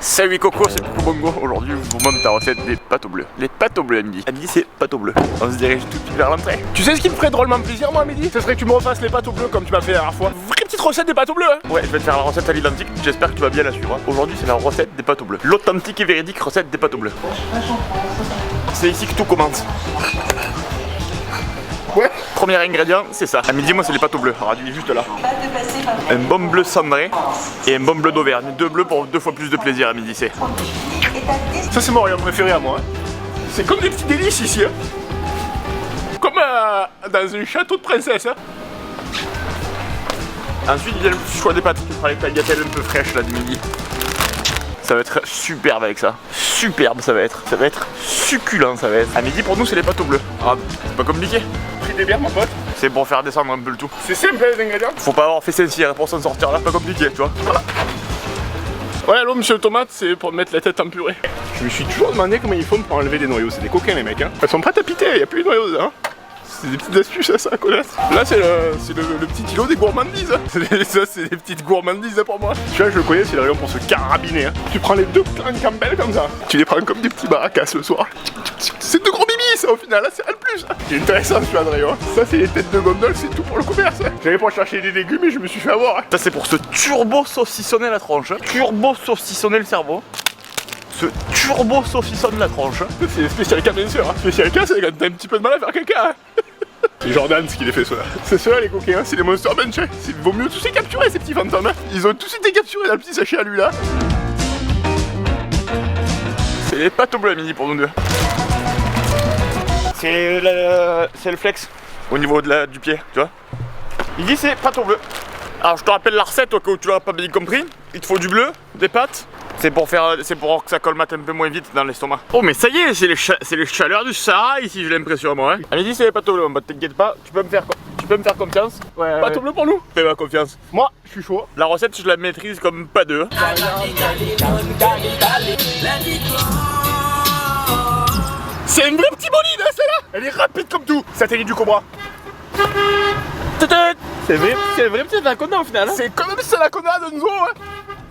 Salut Coco, c'est Coco Bongo. Aujourd'hui, je vous montre la recette des pâtes au bleu. Les pâtes au bleu à midi. À midi, c'est pâtes au bleu. On se dirige tout de suite vers l'entrée. Tu sais ce qui me ferait drôlement plaisir, moi, à midi? Ce serait que tu me refasses les pâtes au bleu comme tu m'as fait la dernière fois. Vraie petite recette des pâtes au bleu, hein? Ouais, je vais te faire la recette à l'identique. J'espère que tu vas bien la suivre. Aujourd'hui, c'est la recette des pâtes au bleu. L'authentique et véridique recette des pâtes au bleu. C'est ici que tout commence. Ouais. Premier ingrédient, c'est ça. À midi, moi, c'est les pâtes au bleu. Alors, il est juste là. Un bon bleu cendré et un bon bleu d'Auvergne. Deux bleus pour 2 fois plus de plaisir à midi, c'est. Ça, c'est mon rayon préféré à moi. Hein. C'est comme des petits délices ici. Hein. Comme dans un château de princesse. Hein. Ensuite, il y a le choix des pâtes. Tu prends les tagliatelles un peu fraîches là du midi. Ça va être superbe avec ça. Superbe, ça va être. Ça va être succulent, ça va être. À midi, pour nous, c'est les pâtes au bleu. Ah, c'est pas compliqué. Pris des bières, mon pote. C'est pour faire descendre un peu le tout. C'est simple, les ingrédients. Faut pas avoir fait Saint-Cyr pour s'en sortir là, pas compliqué, tu vois. Ouais, allô, monsieur le tomate, c'est pour mettre la tête en purée. Je me suis toujours demandé comment ils font pour enlever des noyaux. C'est des coquins, les mecs. Hein. Elles sont prêtes à piter, y a plus de noyaux, hein. C'est des petites astuces ça à connaître. Là c'est le petit îlot des gourmandises. Ça c'est des petites gourmandises pour moi. Tu vois je le connais, c'est le rayon pour se carabiner. Hein. Tu prends les deux clans Campbell comme ça. Tu les prends comme des petits baracas le soir. C'est de gros bibis ça au final, là c'est rien de plus. C'est intéressant tu vois Adrien. Ça c'est les têtes de gondole, c'est tout pour le commerce. J'allais pour chercher des légumes et je me suis fait avoir. Ça c'est pour se turbo saucissonner la tronche. Turbo saucissonner le cerveau. Ce turbo saucissonne la tronche. C'est spécial cas bien sûr. Hein. Spécial cas c'est quand t'as un petit peu de mal à faire caca. Hein. C'est Jordan ce qui les fait ceux-là. C'est ceux-là les coquins, hein. C'est les Monster Bunch. Il vaut mieux tous les capturer ces petits fantômes. Hein. Ils ont tous été capturés dans le petit sachet à lui là. C'est les pâtes au bleu à midi pour nous deux. C'est le flex au niveau du pied, tu vois. Il dit c'est pâtes au bleu. Alors je te rappelle la recette au cas où tu l'auras pas bien compris. Il te faut du bleu, des pâtes. C'est pour que ça colmate un peu moins vite dans l'estomac. Oh mais ça y est, c'est les chaleurs du Sahara ici, j'ai l'impression moi. Hein. À midi c'est les pâtes au bleu, t'inquiète pas, tu peux me faire confiance. Ouais, pâtes au bleu pour nous. Fais-moi confiance. Moi, je suis chaud. La recette je la maîtrise comme pas deux. C'est un vrai petit bolide, hein, celle-là. Elle est rapide comme tout. Satellite du Cobra. C'est vrai petit anaconda au final. Hein. C'est comme ça l'anaconda de Nzo, hein.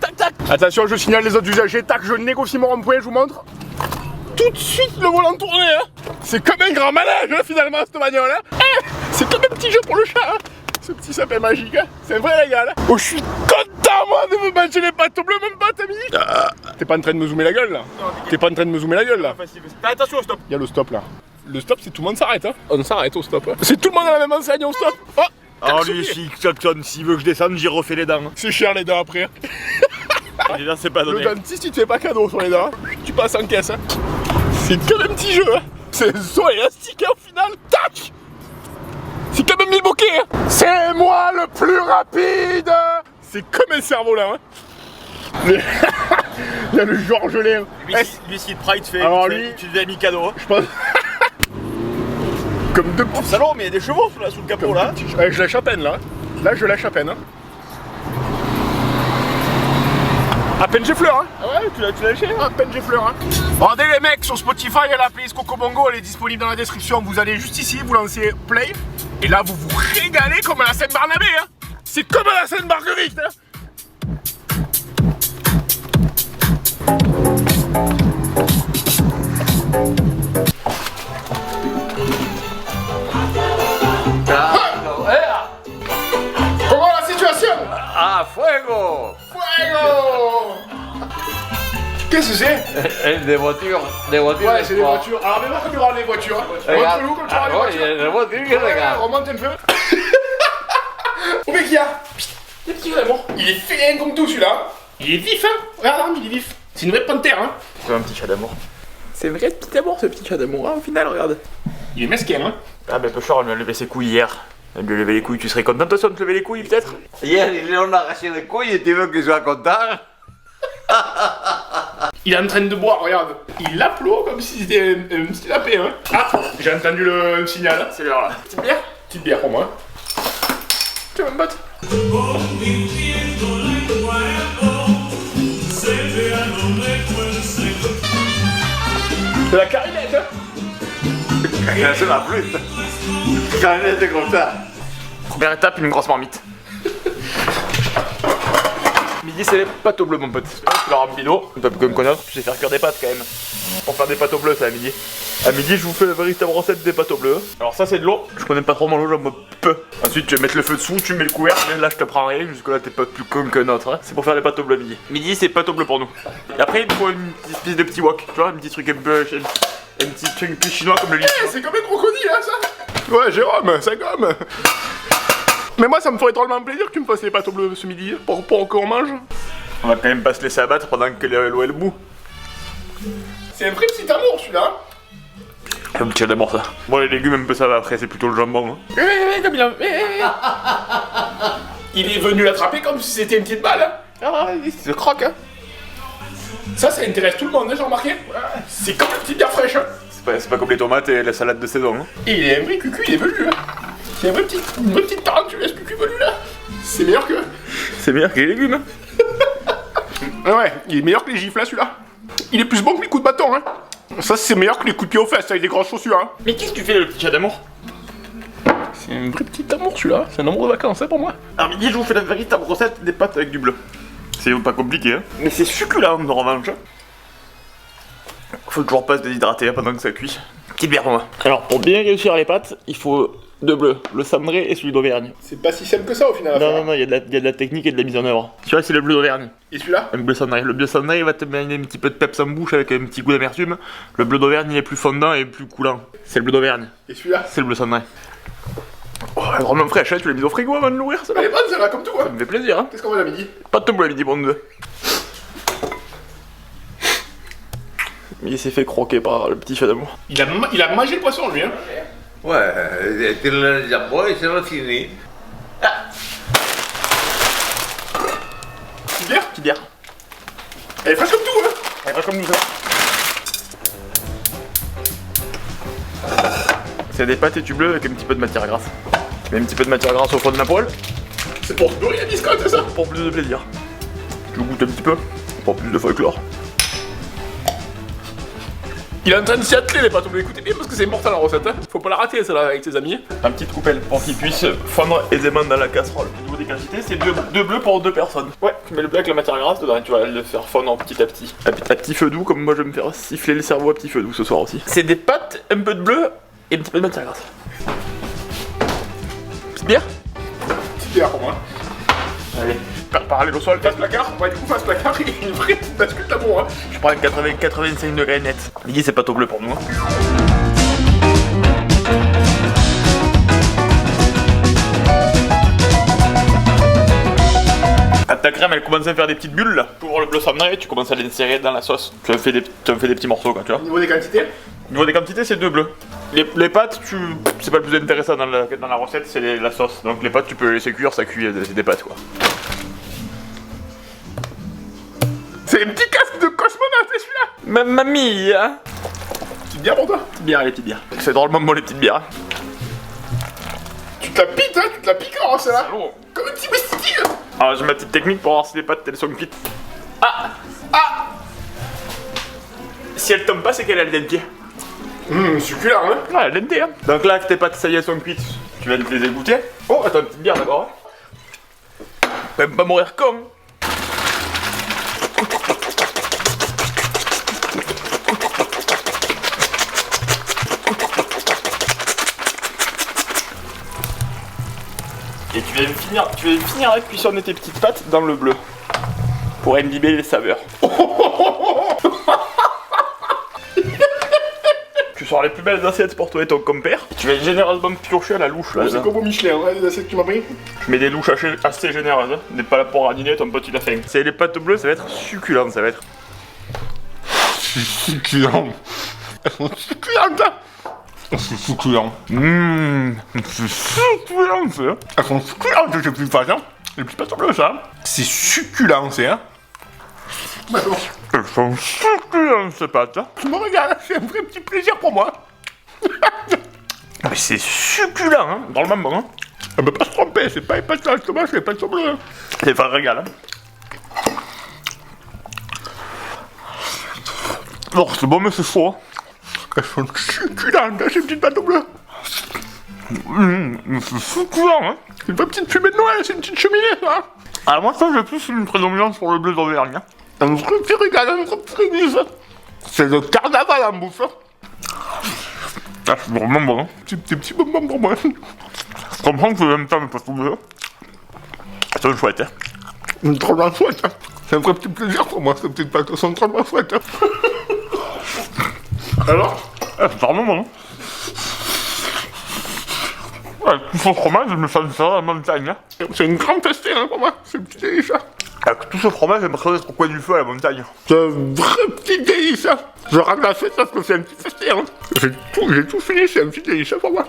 Tac tac. Attention, je signale les autres usagers. Tac, je négocie mon rond-point, je vous montre. Tout de suite le volant tourné, hein. C'est comme un grand manège, hein, finalement, cette bagnole, hein. C'est comme un petit jeu pour le chat, hein. Ce petit sapin magique, hein. C'est un vrai régal. Hein. Oh, je suis content, moi, de me manger les pâtes au bleu, même pas, t'as mis. T'es pas en train de me zoomer la gueule, là. T'es pas en train de me zoomer la gueule, là. Attention au stop. Il y a le stop, là. Le stop, c'est tout le monde s'arrête, hein. On s'arrête au stop. Hein. C'est tout le monde à la même enseigne au stop. Oh. Alors lui, s'il veut que je descende, j'y refais les dents. C'est cher les dents après. Les dents, c'est pas donné. Le dentiste, il te fait pas cadeau sur les dents. Tu passes en caisse. Hein. C'est comme un petit jeu. Hein. C'est un saut élastique hein, au final. Tac. C'est comme un milboquet. Hein. C'est moi le plus rapide. C'est comme un cerf-volant. Hein. Il y a le Georges Léon. Lui, s'il te pride, tu lui as mis cadeau. Je pense. Comme deux petits. Salaud, mais il y a des chevaux sous le capot là. Je lâche à peine là. Là, je lâche à peine. Hein. À peine j'ai fleur, hein. Ah ouais, tu l'as lâché. À peine j'ai fleur, hein. Regardez les mecs, sur Spotify, il y a la playlist Coco Bongo, elle est disponible dans la description. Vous allez juste ici, vous lancez play. Et là, vous vous régalez comme à la Seine-Barnabé, hein. C'est comme à la Seine-Marguerite, hein. Comment la situation? Ah, fuego! Fuego! Qu'est-ce que c'est? Des voitures. Ouais, c'est des voitures. Alors, mais moi, comme tu rends les voitures. Montre-nous comme tu rends les voitures. Il y a des voitures qui regardent. Remonte un peu. Oh, mais qu'il y a? Des petits amours. Il est félin comme tout celui-là. Il est vif, hein. Regarde, il est vif. C'est une vraie panthère, hein. C'est un petit chat d'amour. C'est un vrai petit amour, ce petit chat d'amour, hein, au final, regarde. Il est mesquin, hein. Ah, ben, Peucheur, on lui a levé ses couilles hier. Elle lui a levé les couilles, tu serais content de te lever les couilles peut-être? Hier, il en a arraché les couilles et tu veux qu'il soit content? Il est en train de boire, regarde. Il l'applaud comme si c'était un petit lapin, hein. Ah, j'ai entendu le signal. C'est l'heure là. Petite bière? Petite bière pour moi. Tiens, mon pote. C'est la clarinette, hein. C'est ma flûte. Clarinette comme ça. Première étape, une grosse marmite. Midi Midi, c'est les pâtes au bleu, mon pote. Tu la remplis d'eau, top comme connaître, tu sais faire cuire des pâtes quand même. Pour faire des pâtes au bleu, c'est à midi. À midi, je vous fais la véritable recette des pâtes au bleu. Alors, ça, c'est de l'eau. Je connais pas trop mon eau, j'en bois peu. Ensuite, tu vas mettre le feu dessous, tu mets le couvercle. Là, je te prends rien. Jusque-là, t'es pas plus con qu'un autre. Hein. C'est pour faire les pâtes au bleu à midi. Midi, c'est pâtes au bleu pour nous. Et après, il faut une petite espèce de petit wok. Tu vois, un petit truc un peu. Un petit truc plus chinois comme le lit. C'est comme un crocodile, hein, ça. Ouais, Jérôme, ça gomme. Mais moi, ça me ferait drôlement plaisir que tu me fasses les pâtes au bleu ce midi pour qu'on mange. On va quand même pas se laisser abattre pendant que l'eau est le bout. C'est un vrai petit amour, celui-là. Un petit d'amour, ça. Bon, les légumes, un peu ça va après, c'est plutôt le jambon. Hein. Comme il est venu l'attraper comme si c'était une petite balle. Hein. Ah, il se croque, hein. Ça intéresse tout le monde, hein, j'ai remarqué. C'est comme une petite bière fraîche. Hein. C'est pas comme les tomates et la salade de saison. Hein. Et il est un vrai cucu, il est velu. Hein. C'est une vraie petite tarentule, ce cucu velu là. C'est meilleur que. C'est meilleur que les légumes. Ah ouais, il est meilleur que les gifles là, celui-là. Il est plus bon que les coups de bâton, hein. Ça, c'est meilleur que les coups de pied aux fesses avec des grosses chaussures, hein. Mais qu'est-ce que tu fais, le petit chat d'amour? C'est un vrai petit amour, celui-là. C'est un amour de vacances, hein, pour moi. Alors, midi, je vous fais la véritable recette des pâtes avec du bleu. C'est pas compliqué, hein. Mais c'est succulent, en revanche. Faut toujours pas se déshydrater hein, pendant que ça cuit. Petite bière pour moi. Alors, pour bien réussir les pâtes, il faut deux bleus, le cendré et celui d'Auvergne. C'est pas si simple que ça, au final. Non, il y a de la technique et de la mise en œuvre. Tu vois, c'est le bleu d'Auvergne. Et celui-là? Le bleu cendré. Le bleu cendré, il va te mettre un petit peu de peps en bouche avec un petit goût d'amertume. Le bleu d'Auvergne, il est plus fondant et plus coulant. C'est le bleu d'Auvergne. Et celui-là? C'est le bleu cendré. Oh, elle est vraiment fraîche, hein, tu l'as mise au frigo avant de l'ouvrir, ça va? Elle est bonne, celle-là, comme tout, hein. Ça me fait plaisir, hein. Qu'est-ce qu'on va à midi? Pas de bleu à midi pour nous deux. Il s'est fait croquer par le petit chat d'amour. Il a mangé le poisson, lui, hein. Ouais, tu l'as déjà bois et c'est fini. Petite bière? Petite bière. Elle est fraîche comme tout, hein. Elle est pas comme nous, ça. C'est des pâtes et du bleu avec un petit peu de matière grasse. Tu mets un petit peu de matière grasse au fond de la poêle. C'est pour se nourrir la biscotte, c'est ça? Pour plus de plaisir. Tu goûtes un petit peu pour plus de folklore. Il est en train de s'y atteler, les pâtes au bleu. Écoutez bien parce que c'est important la recette, hein. Faut pas la rater, celle-là, avec tes amis. Un petit coupelle pour qu'il puisse fondre aisément dans la casserole. Au niveau des quantités, c'est deux bleus pour 2 personnes. Ouais, tu mets le bleu avec la matière grasse dedans et tu vas le faire fondre petit à petit. À petit feu doux, comme moi je vais me faire siffler le cerveau à petit feu doux ce soir aussi. C'est des pâtes, un peu de bleu et un petit peu de matière grasse. Petite bière? Petite bière pour moi. Allez. Parallèle au sol. Face placard? Ouais, du coup, face placard, il y a une vraie petite bascule d'amour, hein. Je prends 85 degrés net. Midi, c'est pâte au bleu pour nous. Hein. Ta crème, elle commence à faire des petites bulles là. Tu ouvres le bleu cendré et tu commences à l'insérer dans la sauce. Tu en fais des petits morceaux quoi, tu vois. Au niveau des quantités? Au niveau des quantités, c'est 2 bleus. Les pâtes, c'est pas le plus intéressant dans la recette, c'est la sauce. Donc les pâtes, tu peux les laisser cuire, ça cuit, c'est des pâtes quoi. C'est un petit casque de cosmonaute, c'est celui-là. Mamma mia. Petite bière pour toi? Petite bière, les petites bières. C'est drôlement bon les petites bières. Tu te la piques, hein? Tu te la piques en celle-là? Comme un petit whisky, hein. Alors j'ai ma petite technique pour voir si les pâtes elles sont cuites. Ah. Si elles tombent pas, c'est qu'elles ont le dente. Succulent, hein. Ouais, le dente, hein. Donc là, que tes pâtes, ça y est, sont cuites, tu vas te les égoutter. Oh, attends, une petite bière d'abord. Faut même pas mourir con. Et tu vas finir la cuisson de tes petites pâtes dans le bleu. Pour imbiber les saveurs. Tu sors les plus belles assiettes pour toi et ton compère. Et tu vas généreusement piocher à la louche là. C'est comme au Michelin, ouais, les assiettes que tu m'as pris. Je mets des louches assez généreuses. Hein. N'est pas là pour radiner ton pote il a faim. C'est les pâtes bleues, ça va être succulent, ça va être. C'est succulent. Elles sont succulentes, hein. C'est succulent. C'est succulent, ça. Elles sont succulentes, ces petites pâtes, hein. Les petites pâtes bleues, ça. C'est succulent, c'est, hein. Bah bon. Elles sont succulentes, ces pâtes. Hein. Tu me regardes, c'est un vrai petit plaisir pour moi. Mais c'est succulent, hein. Dans le même bon, hein. On peut pas se tromper, c'est pas les pâtes à l'estomac, c'est les pâtes bleues. Hein. C'est pas un régal, hein. Oh, c'est bon, mais c'est chaud. Hein. Elles sont succulentes, hein, ces petites pâtes bleues. C'est succulent, hein. C'est une vraie petite fumée de Noël, c'est une petite cheminée, ça. Alors moi, ça, j'ai plus une prédominance pour le bleu d'Auvergne. Hein. Un truc qui régale, un truc qui régale. C'est le carnaval en bouffe. Ah, c'est vraiment bon. Hein. Des petits bonbons pour moi. Je comprends que tu n'aimes pas mes pâtes au bleu. C'est une chouette. Hein. Une trop bien chouette. Hein. C'est un vrai petit plaisir pour moi, ces petites pâtes sont trop bien chouettes. Hein. Alors C'est vraiment bon. Hein. Ouais, tout ce fromage, je me sens ça à la montagne. Hein. C'est une grande fessée hein, pour moi, c'est un petit délice. Hein. Avec tout ce fromage, j'aimerais être au coin du feu à la montagne. C'est un vrai petit délice. Hein. Je rate la fête parce que c'est un petit festin. Hein. J'ai tout fini, c'est un petit délice pour moi.